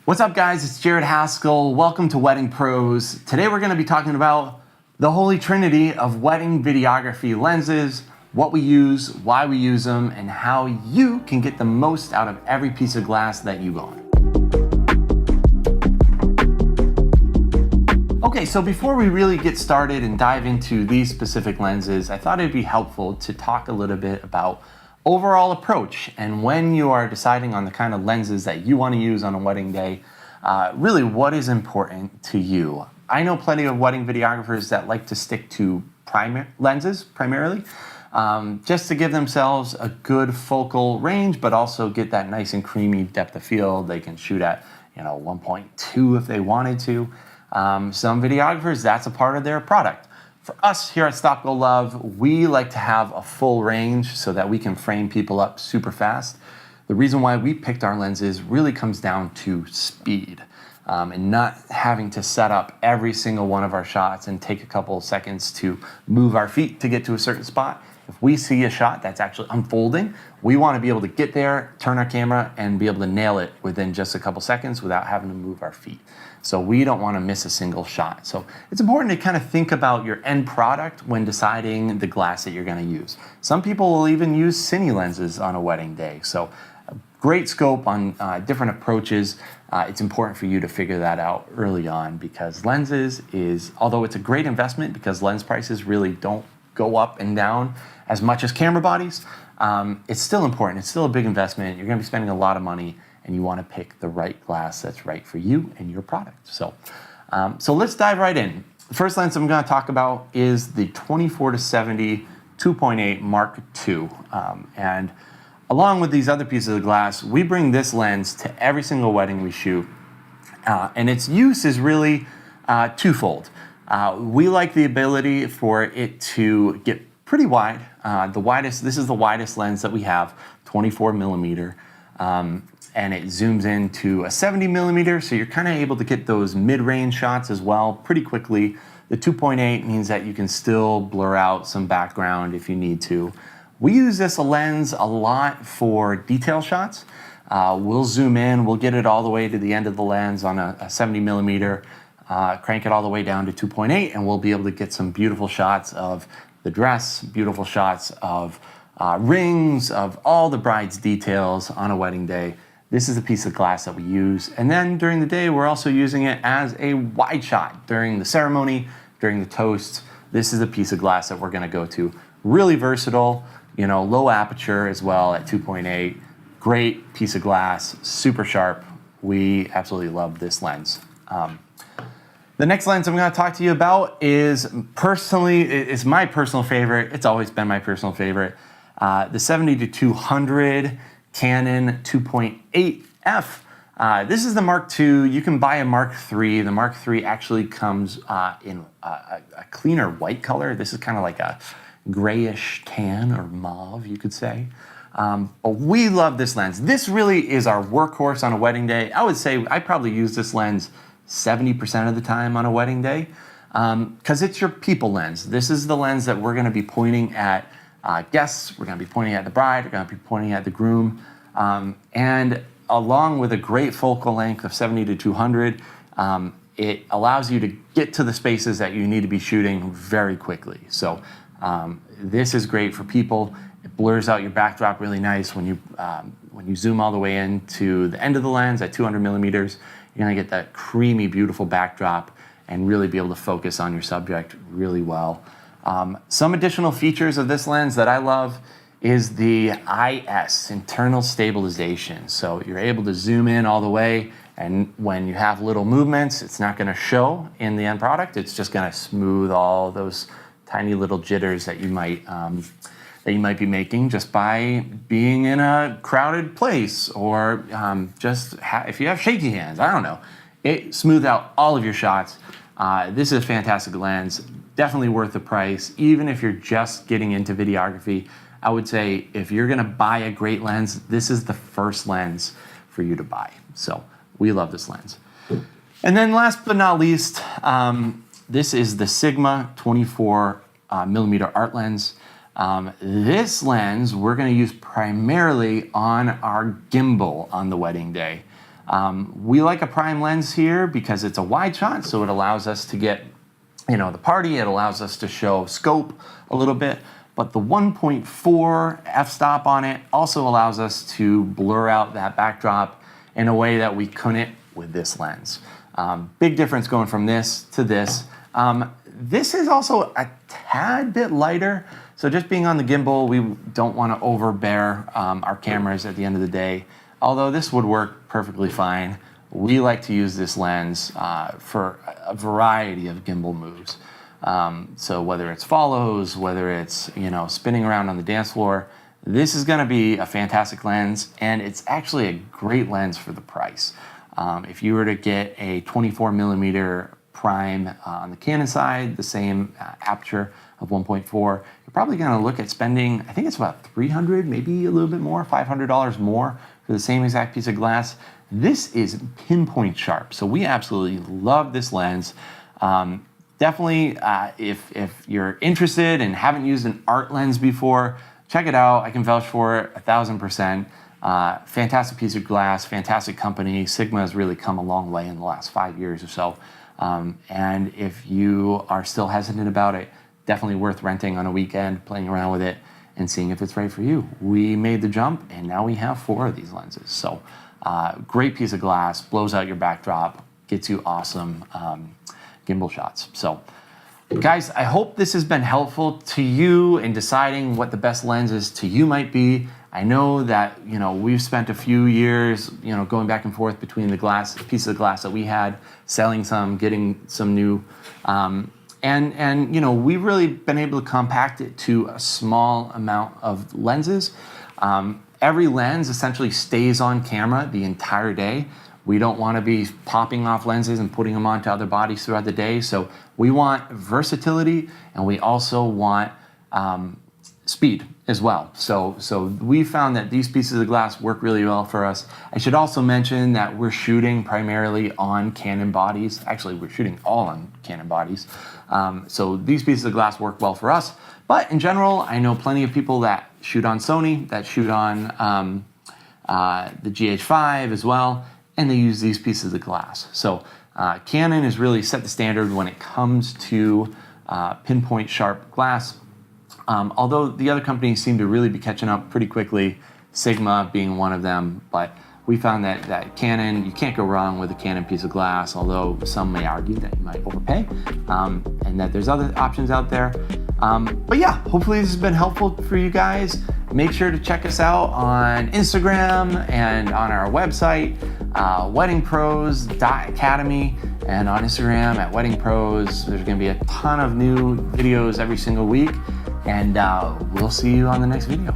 What's up, guys? It's Jared Haskell. Welcome to Wedding Pros. Today we're going to be talking about the holy trinity of wedding videography lenses, what we use, why we use them, and how you can get the most out of every piece of glass that you own. Okay, so before we really get started and dive into these specific lenses, I thought it'd be helpful to talk a little bit about overall approach and when you are deciding on the kind of lenses that you want to use on a wedding day, really what is important to you. I know plenty of wedding videographers that like to stick to lenses primarily, just to give themselves a good focal range, but also get that nice and creamy depth of field. They can shoot at 1.2 if they wanted to. Some videographers, that's a part of their product. For us here at StopGoLove, we like to have a full range so that we can frame people up super fast. The reason why we picked our lenses really comes down to speed and not having to set up every single one of our shots and take a couple of seconds to move our feet to get to a certain spot. If we see a shot that's actually unfolding, we want to be able to get there, turn our camera, and be able to nail it within just a couple seconds without having to move our feet. So we don't want to miss a single shot. So it's important to kind of think about your end product when deciding the glass that you're going to use. Some people will even use cine lenses on a wedding day. So a great scope on different approaches. It's important for you to figure that out early on because lenses is, although it's a great investment because lens prices really don't go up and down as much as camera bodies, it's still important. It's still a big investment. You're going to be spending a lot of money and you want to pick the right glass that's right for you and your product. So let's dive right in. The first lens I'm going to talk about is the 24-70 2.8 Mark II. And along with these other pieces of glass, we bring this lens to every single wedding we shoot. And its use is really twofold. We like the ability for it to get pretty wide. This is the widest lens that we have, 24 millimeter. And it zooms into a 70 millimeter, so you're kind of able to get those mid-range shots as well pretty quickly. The 2.8 means that you can still blur out some background if you need to. We use this lens a lot for detail shots. We'll zoom in, we'll get it all the way to the end of the lens on a 70 millimeter, crank it all the way down to 2.8, and we'll be able to get some beautiful shots of the dress, beautiful shots of rings, of all the bride's details on a wedding day. This is a piece of glass that we use. And then during the day, we're also using it as a wide shot during the ceremony, during the toast. This is a piece of glass that we're gonna go to. Really versatile, low aperture as well at 2.8. Great piece of glass, super sharp. We absolutely love this lens. The next lens I'm gonna talk to you about is my personal favorite. It's always been my personal favorite. The 70-200 Canon 2.8f. This is the Mark II. You can buy a Mark III. The Mark III actually comes in a cleaner white color. This is kind of like a grayish tan or mauve, you could say. But we love this lens. This really is our workhorse on a wedding day. I would say I probably use this lens 70% of the time on a wedding day because it's your people lens. This is the lens that we're going to be pointing at guests, we're going to be pointing at the bride, we're going to be pointing at the groom, and along with a great focal length of 70-200, it allows you to get to the spaces that you need to be shooting very quickly. So this is great for people. It blurs out your backdrop really nice when you zoom all the way into the end of the lens at 200 millimeters. You're going to get that creamy, beautiful backdrop and really be able to focus on your subject really well. Some additional features of this lens that I love is the IS, internal stabilization. So you're able to zoom in all the way, and when you have little movements, it's not going to show in the end product. It's just going to smooth all those tiny little jitters that you might be making just by being in a crowded place or if you have shaky hands. I don't know. It smooths out all of your shots. This is a fantastic lens. Definitely worth the price. Even if you're just getting into videography, I would say if you're gonna buy a great lens, this is the first lens for you to buy. So we love this lens. And then last but not least, this is the Sigma 24 millimeter art lens. This lens we're gonna use primarily on our gimbal on the wedding day. We like a prime lens here because it's a wide shot, so it allows us to get, the party. It allows us to show scope a little bit, but the 1.4 f-stop on it also allows us to blur out that backdrop in a way that we couldn't with this lens. Big difference going from this to this. This is also a tad bit lighter, so just being on the gimbal, we don't want to overbear our cameras at the end of the day, although this would work perfectly fine. We like to use this lens for a variety of gimbal moves. So whether it's follows, whether it's spinning around on the dance floor, this is going to be a fantastic lens, and it's actually a great lens for the price. If you were to get a 24mm prime on the Canon side, the same aperture of 1.4, you're probably going to look at spending, I think it's about $300, maybe a little bit more, $500 more for the same exact piece of glass. This is pinpoint sharp, so we absolutely love this lens. Definitely, if you're interested and haven't used an art lens before, check it out. I can vouch for it 1000%. Fantastic piece of glass, fantastic company. Sigma has really come a long way in the last 5 years or so. And if you are still hesitant about it, definitely worth renting on a weekend, playing around with it, and seeing if it's right for you. We made the jump, and now we have 4 of these lenses. So great piece of glass, blows out your backdrop, gets you awesome gimbal shots. So guys, I hope this has been helpful to you in deciding what the best lenses to you might be. I know that we've spent a few years going back and forth between the pieces of glass that we had, selling some, getting some new, and we've really been able to compact it to a small amount of lenses. Every lens essentially stays on camera the entire day. We don't want to be popping off lenses and putting them onto other bodies throughout the day. So we want versatility, and we also want speed as well. So we found that these pieces of glass work really well for us. I should also mention that we're shooting primarily on Canon bodies. Actually, we're shooting all on Canon bodies. So these pieces of glass work well for us. But in general, I know plenty of people that shoot on Sony, that shoot on the GH5 as well, and they use these pieces of glass. So Canon has really set the standard when it comes to pinpoint sharp glass. Although the other companies seem to really be catching up pretty quickly, Sigma being one of them, but we found that Canon, you can't go wrong with a Canon piece of glass, although some may argue that you might overpay, and that there's other options out there. But yeah, hopefully this has been helpful for you guys. Make sure to check us out on Instagram and on our website, weddingpros.academy, and on Instagram at weddingpros. There's gonna be a ton of new videos every single week, and we'll see you on the next video.